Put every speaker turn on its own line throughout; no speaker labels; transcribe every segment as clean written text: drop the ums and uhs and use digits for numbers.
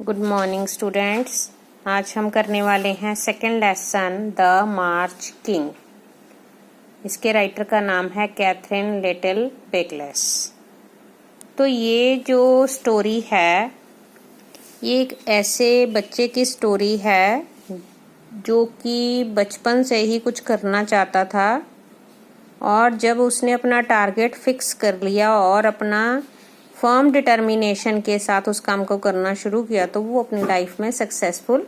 Good morning students. आज हम करने वाले हैं second lesson the March king. इसके राइटर का नाम है कैथरीन लिटिल बेकलेस। तो ये जो स्टोरी है ये एक ऐसे बच्चे की स्टोरी है जो कि बचपन से ही कुछ करना चाहता था और जब उसने अपना टारगेट फिक्स कर लिया और अपना फर्म डिटर्मिनेशन के साथ उस काम को करना शुरू किया तो वो अपनी लाइफ में सक्सेसफुल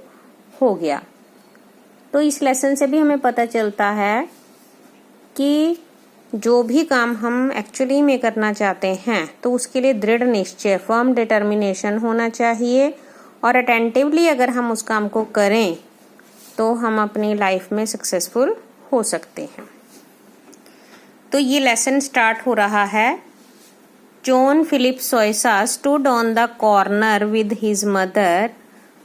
हो गया। तो इस लेसन से भी हमें पता चलता है कि जो भी काम हम एक्चुअली में करना चाहते हैं तो उसके लिए दृढ़ निश्चय फर्म डिटर्मिनेशन होना चाहिए और अटेंटिवली अगर हम उस काम को करें तो हम अपनी लाइफ में सक्सेसफुल हो सकते हैं। तो ये लेसन स्टार्ट हो रहा है। John Philip Soisa stood on the corner with his mother,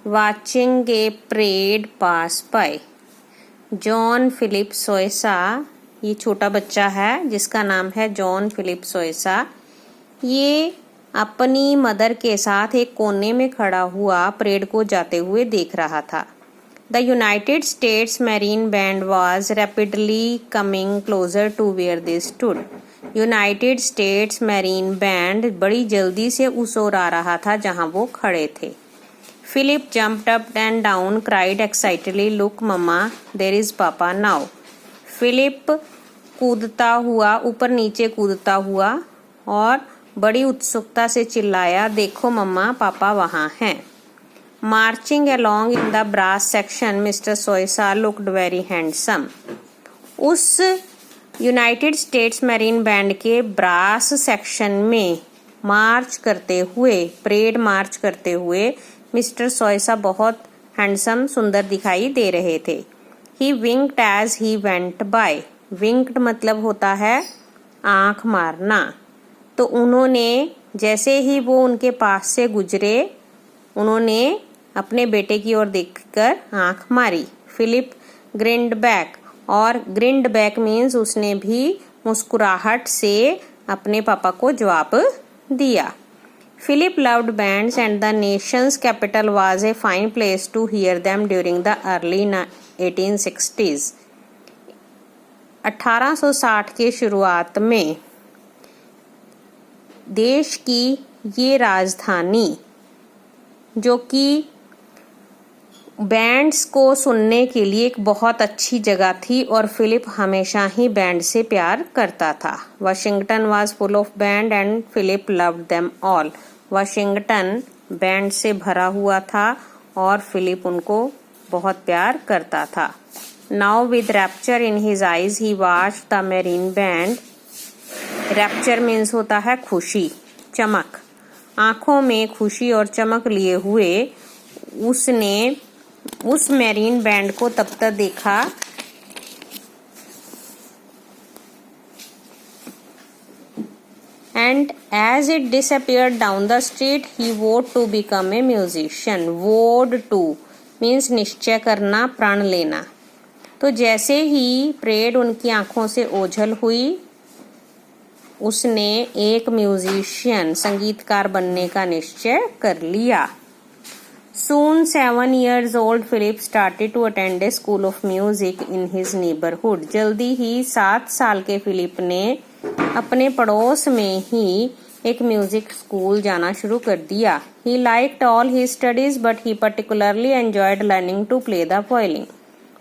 watching a parade pass by. John Philip Soisa, ये छोटा बच्चा है जिसका नाम है जॉन फिलिप सोइसा। ये अपनी मदर के साथ एक कोने में खड़ा हुआ परेड को जाते हुए देख रहा था। The United States Marine Band was rapidly coming closer to where they stood. United States Marine band बड़ी जल्दी से उस ओर आ रहा था जहां वो खड़े थे। Philip jumped up and down cried excitedly, look mamma, there is papa now. Philip कूदता हुआ ऊपर नीचे कूदता हुआ और बड़ी उत्सुकता से चिल्लाया, देखो मम्मा, पापा वहां हैं। Marching along in the brass section mister Sousa looked very handsome. उस यूनाइटेड स्टेट्स मैरीन बैंड के ब्रास सेक्शन में मार्च करते हुए, परेड मार्च करते हुए मिस्टर सोइसा बहुत हैंडसम, सुंदर दिखाई दे रहे थे। ही विंक्ड एज ही वेंट बाय। विंक्ड मतलब होता है आंख मारना। तो उन्होंने जैसे ही वो उनके पास से गुजरे उन्होंने अपने बेटे की ओर देखकर आंख मारी। फिलिप ग्रिन्ड बैक, और ग्रिन्ड बैक मीन्स उसने भी मुस्कुराहट से अपने पापा को जवाब दिया। Philip loved bands and the nation's capital was a fine place to hear them during the early 1860s। 1860 के शुरुआत में देश की ये राजधानी जो कि बैंड्स को सुनने के लिए एक बहुत अच्छी जगह थी और फिलिप हमेशा ही बैंड से प्यार करता था। Washington was full of band and Philip loved them all. Washington band से भरा हुआ था और फिलिप उनको बहुत प्यार करता था। Now with rapture in his eyes he watched the marine band. Rapture means होता है खुशी, चमक। आंखों में खुशी और चमक लिए हुए उसने उस मैरीन बैंड को तब तक देखा and as it disappeared down the street he vowed to become a musician. Vowed to means निश्चय करना, प्रण लेना। तो जैसे ही परेड उनकी आंखों से ओझल हुई उसने एक म्यूजिशियन, संगीतकार बनने का निश्चय कर लिया। Soon 7 years old Philip started to attend a school of music in his neighborhood. जल्दी ही 7 साल के फिलिप ने अपने पड़ोस में ही एक म्यूजिक स्कूल जाना शुरू कर दिया। He liked all his studies but he particularly enjoyed learning to play the violin.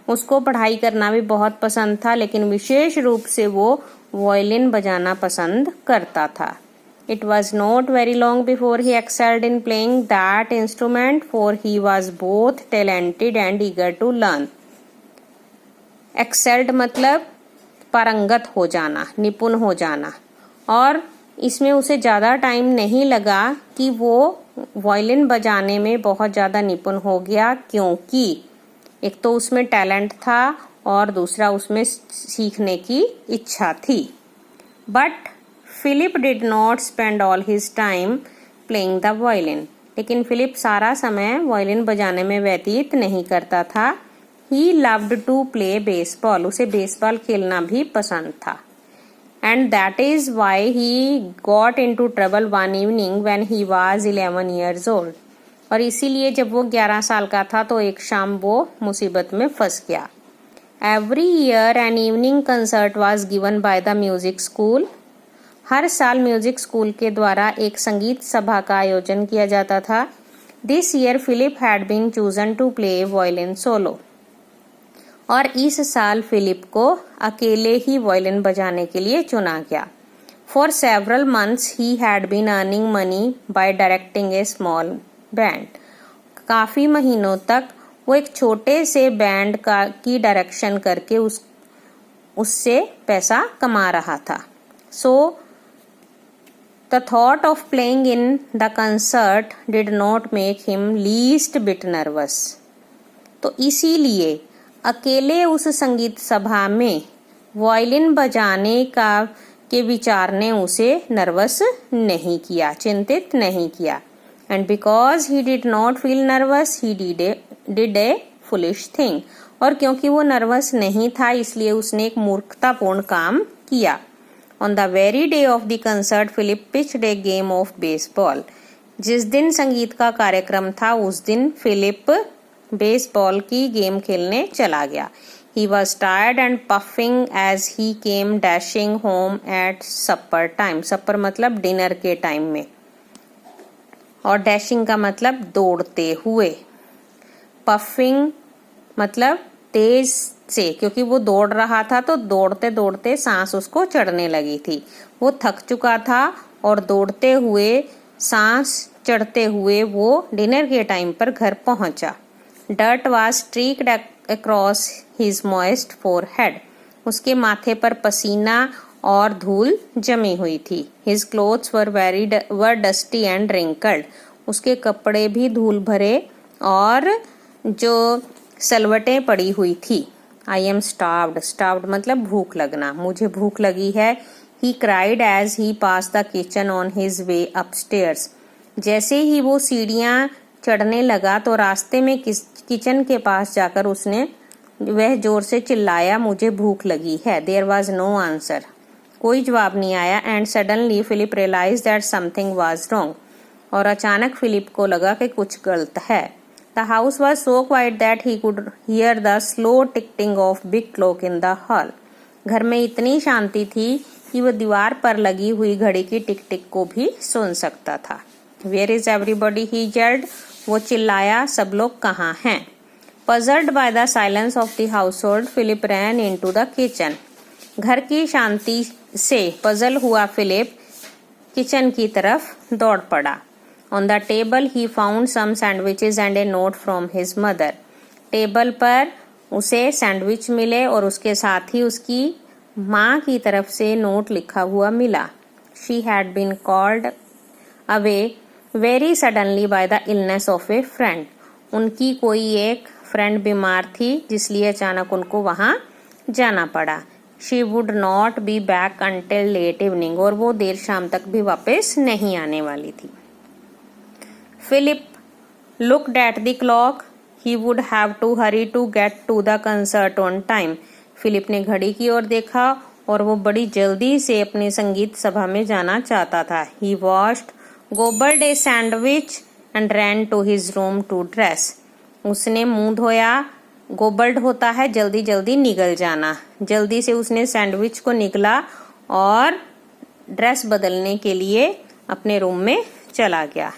उसको पढ़ाई करना भी बहुत पसंद था लेकिन विशेष रूप से वो वायलिन बजाना पसंद करता था। It was not very long before he excelled in playing that instrument, for he was both talented and eager to learn. Excelled मतलब पारंगत हो जाना, निपुण हो जाना। और इसमें उसे ज़्यादा टाइम नहीं लगा कि वो वायलिन बजाने में बहुत ज़्यादा निपुण हो गया, क्योंकि एक तो उसमें टैलेंट था और दूसरा उसमें सीखने की इच्छा थी। But Philip did not spend all his time playing the violin. लेकिन फिलिप सारा समय वायलिन बजाने में व्यतीत नहीं करता था। He loved to play baseball. उसे बेसबॉल खेलना भी पसंद था। And that is why he got into trouble one evening when he was 11 years old। और इसीलिए जब वो 11 साल का था तो एक शाम वो मुसीबत में फंस गया। Every year an evening concert was given by the music school. हर साल म्यूजिक स्कूल के द्वारा एक संगीत सभा का आयोजन किया जाता था। This year Philip had been chosen to play violin solo. और इस साल फिलिप को अकेले ही वायलिन बजाने के लिए चुना गया। For several months he had been earning money by directing a small band. काफी महीनों तक वो एक छोटे से बैंड की डायरेक्शन करके उससे पैसा कमा रहा था। So the thought of playing in the concert did not make him least bit nervous. तो इसीलिए अकेले उस संगीत सभा में वायलिन बजाने के विचार ने उसे नर्वस नहीं किया, चिंतित नहीं किया। And because he did not feel nervous he did a foolish thing. और क्योंकि वो नर्वस नहीं था इसलिए उसने एक मूर्खतापूर्ण काम किया। On the very day of the concert Philip pitched a game of baseball. जिस दिन संगीत का कार्यक्रम था उस दिन फिलिप बेसबॉल की गेम खेलने चला गया। He was tired and puffing as he came dashing home at supper time. supper मतलब डिनर के टाइम में, और डैशिंग का मतलब दौड़ते हुए। पफिंग मतलब तेज से, क्योंकि वो दौड़ रहा था तो दौड़ते दौड़ते सांस उसको चढ़ने लगी थी। वो थक चुका था और दौड़ते हुए सांस चढ़ते हुए वो डिनर के टाइम पर घर पहुंचा। Dirt was streaked across his moist forehead. उसके माथे पर पसीना और धूल जमी हुई थी। His clothes were dusty and wrinkled. उसके कपड़े भी धूल भरे और जो सलवटें पड़ी हुई थी। I am starved. Starved मतलब भूख लगना, मुझे भूख लगी है। He cried as he passed the kitchen on his way upstairs. जैसे ही वो सीढ़ियाँ चढ़ने लगा तो रास्ते में किचन के पास जाकर वह जोर से चिल्लाया, मुझे भूख लगी है। There was no answer. कोई जवाब नहीं आया। And suddenly Philip realized that something was wrong. और अचानक फिलिप को लगा कि कुछ गलत है। The house was so quiet that he could hear the slow ticking of big clock in the hall. घर में इतनी शांति थी कि वह दीवार पर लगी हुई घड़ी की टिक टिक को भी सुन सकता था। Where is everybody? he yelled. वो चिल्लाया, सब लोग कहाँ हैं? Puzzled by the silence of the household, Philip ran into the kitchen. घर की शांति से पजल हुआ फिलिप किचन की तरफ दौड़ पड़ा। On the table he found some sandwiches and a note from his mother. Table पर उसे सैंडविच मिले और उसके साथ ही उसकी माँ की तरफ से नोट लिखा हुआ मिला। She had been called away very suddenly by the illness of a friend. उनकी कोई एक फ्रेंड बीमार थी जिसलिए अचानक उनको वहां जाना पड़ा। She would not be back until late evening. और वो देर शाम तक भी वापस नहीं आने वाली थी। Philip looked at the clock. He would have to hurry to get to the concert on time. Philip ने घड़ी की ओर देखा और वो बड़ी जल्दी से अपनी संगीत सभा में जाना चाहता था। He washed, gobbled a sandwich and ran to his room to dress. उसने मुंह धोया, गोबल्ड होता है जल्दी जल्दी निगल जाना। जल्दी से उसने सैंडविच को निगला और ड्रेस बदलने के लिए अपने रूम में चला गया।